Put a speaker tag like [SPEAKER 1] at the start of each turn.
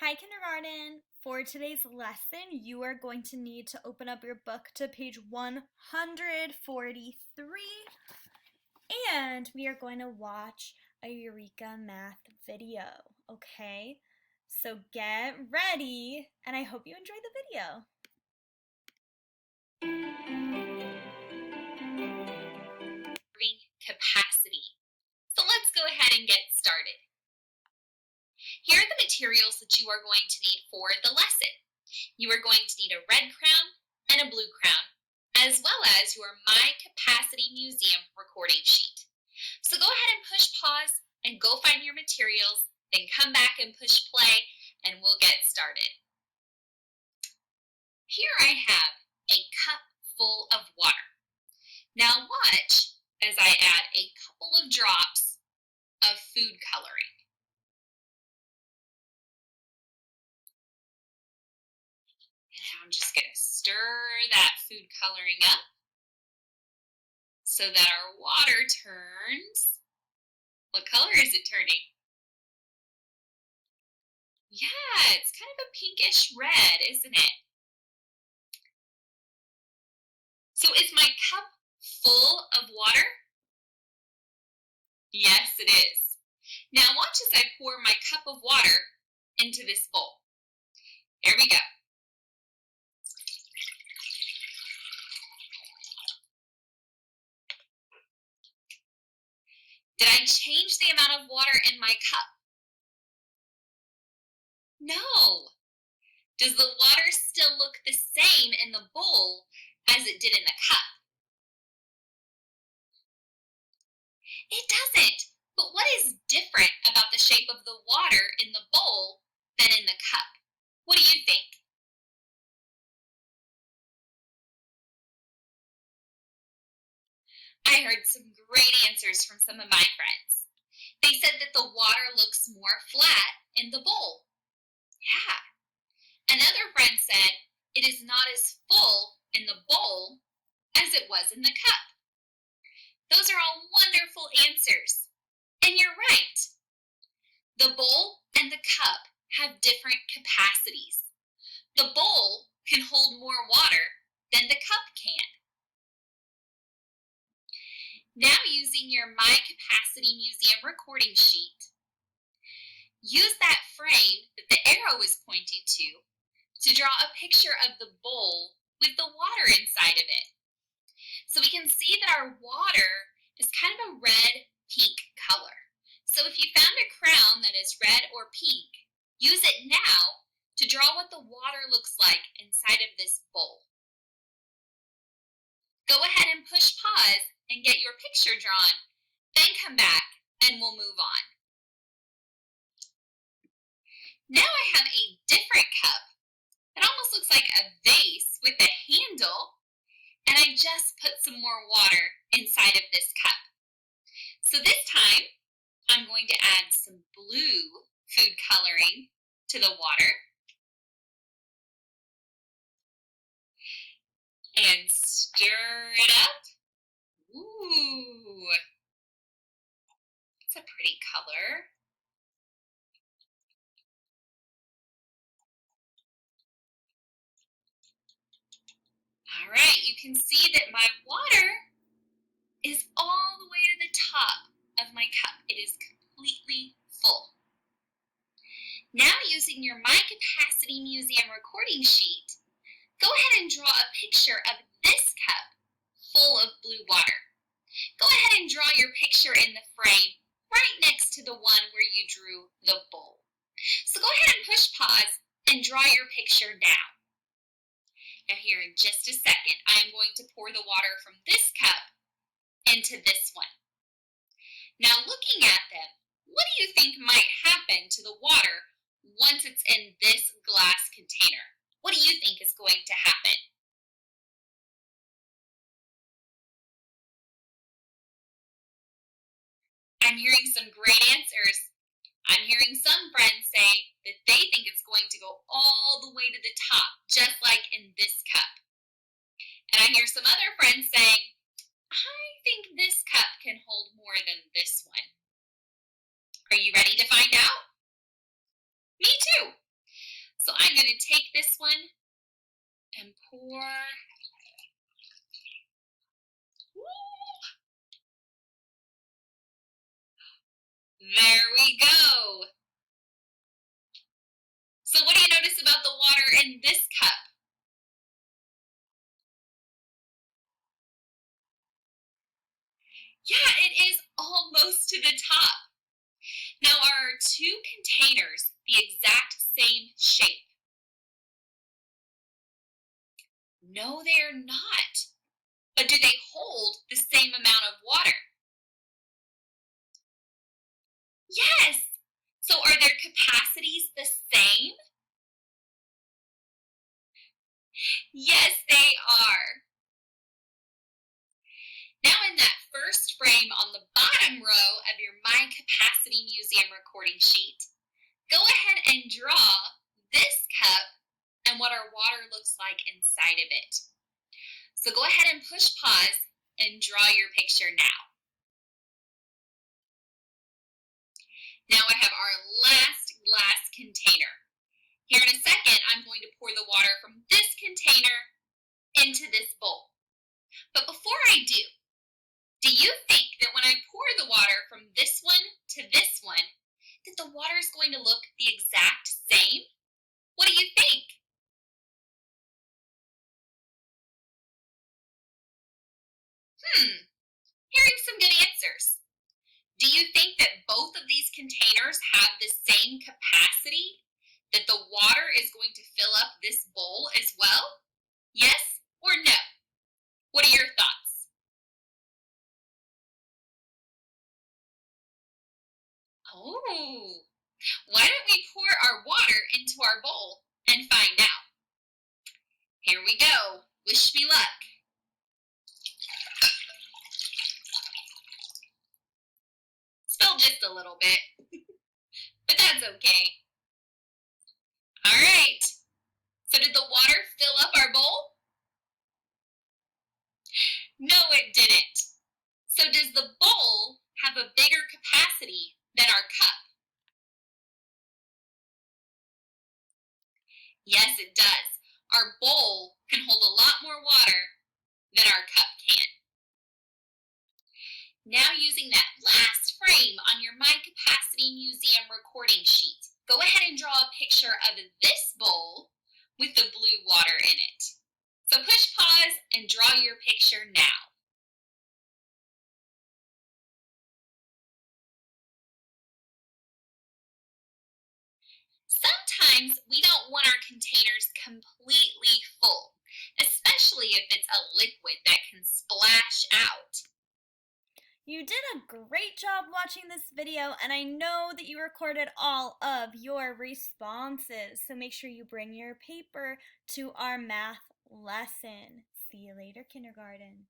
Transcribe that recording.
[SPEAKER 1] Hi, kindergarten! For today's lesson, you are going to need to open up your book to page 143, and we are going to watch a Eureka math video, okay? So get ready, and I hope you enjoy the video.
[SPEAKER 2] Capacity. So let's go ahead and get started. Here are the materials that you are going to need for the lesson. You are going to need a red crown and a blue crown, as well as your My Capacity Museum recording sheet. So go ahead and push pause and go find your materials, then come back and push play, and we'll get started. Here I have a cup full of water. Now watch as I add a couple of drops of food coloring. And I'm just going to stir that food coloring up so that our water turns. What color is it turning? Yeah, it's kind of a pinkish red, isn't it? So is my cup full of water? Yes, it is. Now watch as I pour my cup of water into this bowl. Here we go. Did I change the amount of water in my cup? No. Does the water still look the same in the bowl as it did in the cup? It doesn't. But what is different about the shape of the water in the bowl than in the cup? What do you think? I heard some great answers from some of my friends. They said that the water looks more flat in the bowl. Yeah. Another friend said it is not as full in the bowl as it was in the cup. Those are all wonderful answers. And you're right. The bowl and the cup have different capacities. The bowl can hold more water than the cup can. Now using your My Capacity Museum recording sheet, use that frame that the arrow is pointing to draw a picture of the bowl with the water inside of it. So we can see that our water is kind of a red-pink color. So if you found a crown that is red or pink, use it now to draw what the water looks like inside of this bowl. Go ahead and push pause and get your picture drawn, then come back and we'll move on. Now I have a different cup. It almost looks like a vase with a handle, and I just put some more water inside of this cup. So this time, I'm going to add some blue food coloring to the water and stir it up. Ooh, it's a pretty color. All right, you can see that my water is all the way to the top of my cup. It is completely full. Now using your My Capacity Museum recording sheet, go ahead and draw a picture of this cup full of blue water. Go ahead and draw your picture in the frame right next to the one where you drew the bowl. So go ahead and push pause and draw your picture down. Now here in just a second, I'm going to pour the water from this cup into this one. Now looking at them, what do you think might happen to the water once it's in this glass container? What do you think is going to happen? I'm hearing some great answers. I'm hearing some friends say that they think it's going to go all the way to the top, just like in this cup. And I hear some other friends saying, I think this cup can hold more than this one. Are you ready to find out? Me too. So I'm going to take this one and pour. There we go. So what do you notice about the water in this cup? Yeah, it is almost to the top. Now, are our two containers the exact same shape? No, they are not. But do they hold the same amount of water? Yes. So are their capacities the same? Yes, they are. Now in that first frame on the bottom row of your My Capacity Museum recording sheet, go ahead and draw this cup and what our water looks like inside of it. So go ahead and push pause and draw your picture now. Now I have our last glass container. Here in a second, I'm going to pour the water from this container into this bowl. But before I do you think that when I pour the water from this one to this one, that the water is going to look the exact same? What do you think? Hearing some good answers. Do you think that both of these containers have the same capacity? That the water is going to fill up this bowl as well? Yes or no? What are your thoughts? Oh, why don't we pour our water into our bowl and find out? Here we go. Wish me luck. Spilled just a little bit, but that's okay. All right. So did the water fill up our bowl? No, it didn't. So does the bowl have a bigger capacity than our cup? Yes, it does. Our bowl can hold a lot more water than our cup can. Now using that last frame on your My Capacity Museum recording sheet, go ahead and draw a picture of this bowl with the blue water in it. So push pause and draw your picture now. Sometimes we don't want our containers completely full, especially if it's a liquid that can splash out.
[SPEAKER 1] You did a great job watching this video, and I know that you recorded all of your responses. So make sure you bring your paper to our math lesson. See you later, kindergarten.